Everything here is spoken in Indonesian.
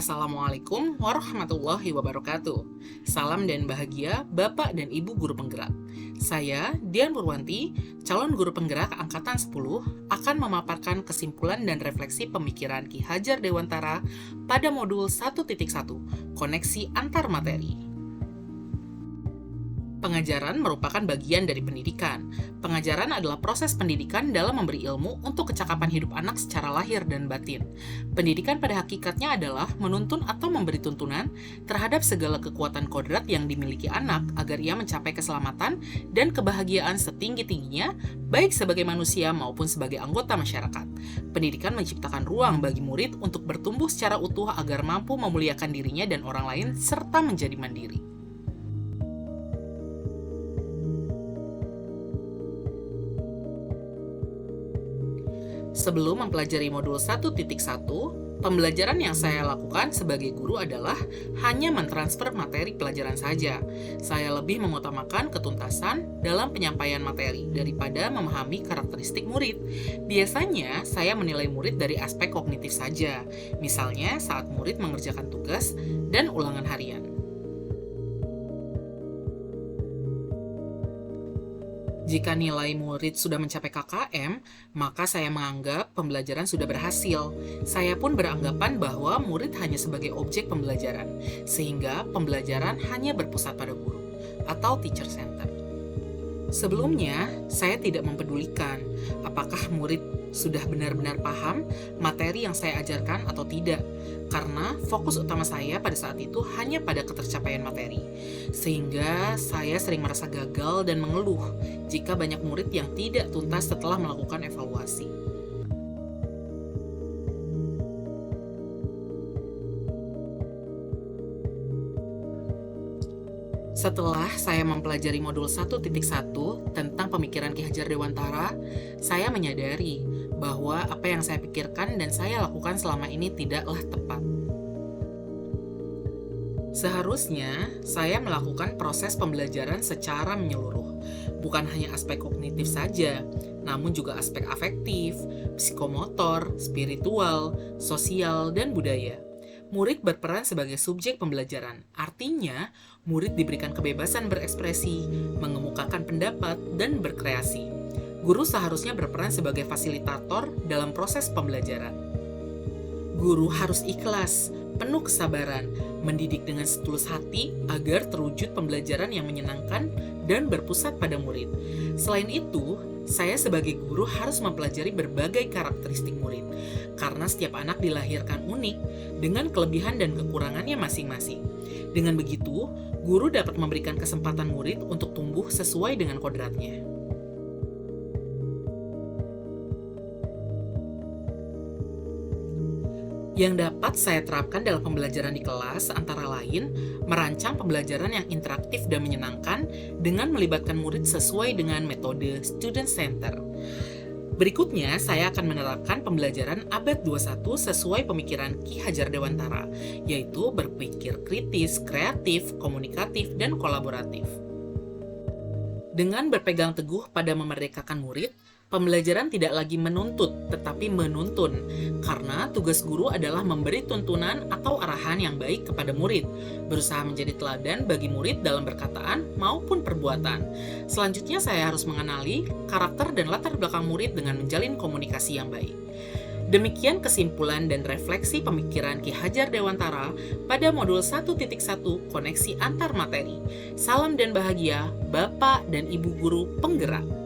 Assalamualaikum warahmatullahi wabarakatuh. Salam dan bahagia Bapak dan Ibu Guru Penggerak. Saya, Dian Purwanti, calon guru penggerak Angkatan 10, akan memaparkan kesimpulan dan refleksi pemikiran Ki Hajar Dewantara pada modul 1.1, Koneksi Antar Materi. Pengajaran merupakan bagian dari pendidikan. Pengajaran adalah proses pendidikan dalam memberi ilmu untuk kecakapan hidup anak secara lahir dan batin. Pendidikan pada hakikatnya adalah menuntun atau memberi tuntunan terhadap segala kekuatan kodrat yang dimiliki anak agar ia mencapai keselamatan dan kebahagiaan setinggi-tingginya, baik sebagai manusia maupun sebagai anggota masyarakat. Pendidikan menciptakan ruang bagi murid untuk bertumbuh secara utuh agar mampu memuliakan dirinya dan orang lain serta menjadi mandiri. Sebelum mempelajari modul 1.1, pembelajaran yang saya lakukan sebagai guru adalah hanya mentransfer materi pelajaran saja. Saya lebih mengutamakan ketuntasan dalam penyampaian materi daripada memahami karakteristik murid. Biasanya, saya menilai murid dari aspek kognitif saja, misalnya saat murid mengerjakan tugas dan ulangan harian. Jika nilai murid sudah mencapai KKM, maka saya menganggap pembelajaran sudah berhasil. Saya pun beranggapan bahwa murid hanya sebagai objek pembelajaran, sehingga pembelajaran hanya berpusat pada guru atau teacher center. Sebelumnya, saya tidak mempedulikan apakah murid sudah benar-benar paham materi yang saya ajarkan atau tidak, karena fokus utama saya pada saat itu hanya pada ketercapaian materi. Sehingga saya sering merasa gagal dan mengeluh jika banyak murid yang tidak tuntas setelah melakukan evaluasi. Setelah saya mempelajari modul 1.1 tentang pemikiran Ki Hajar Dewantara, saya menyadari bahwa apa yang saya pikirkan dan saya lakukan selama ini tidaklah tepat. Seharusnya, saya melakukan proses pembelajaran secara menyeluruh, bukan hanya aspek kognitif saja, namun juga aspek afektif, psikomotor, spiritual, sosial, dan budaya. Murid berperan sebagai subjek pembelajaran, artinya murid diberikan kebebasan berekspresi, mengemukakan pendapat, dan berkreasi. Guru seharusnya berperan sebagai fasilitator dalam proses pembelajaran. Guru harus ikhlas, penuh kesabaran, mendidik dengan setulus hati agar terwujud pembelajaran yang menyenangkan dan berpusat pada murid. Selain itu, saya sebagai guru harus mempelajari berbagai karakteristik murid, karena setiap anak dilahirkan unik dengan kelebihan dan kekurangannya masing-masing. Dengan begitu, guru dapat memberikan kesempatan murid untuk tumbuh sesuai dengan kodratnya. Yang dapat saya terapkan dalam pembelajaran di kelas antara lain merancang pembelajaran yang interaktif dan menyenangkan dengan melibatkan murid sesuai dengan metode student center. Berikutnya, saya akan menerapkan pembelajaran abad 21 sesuai pemikiran Ki Hajar Dewantara, yaitu berpikir kritis, kreatif, komunikatif, dan kolaboratif. Dengan berpegang teguh pada memerdekakan murid, pembelajaran tidak lagi menuntut, tetapi menuntun, karena tugas guru adalah memberi tuntunan atau arahan yang baik kepada murid, berusaha menjadi teladan bagi murid dalam perkataan maupun perbuatan. Selanjutnya, saya harus mengenali karakter dan latar belakang murid dengan menjalin komunikasi yang baik. Demikian kesimpulan dan refleksi pemikiran Ki Hajar Dewantara pada modul 1.1 Koneksi Antar Materi. Salam dan bahagia, Bapak dan Ibu Guru Penggerak.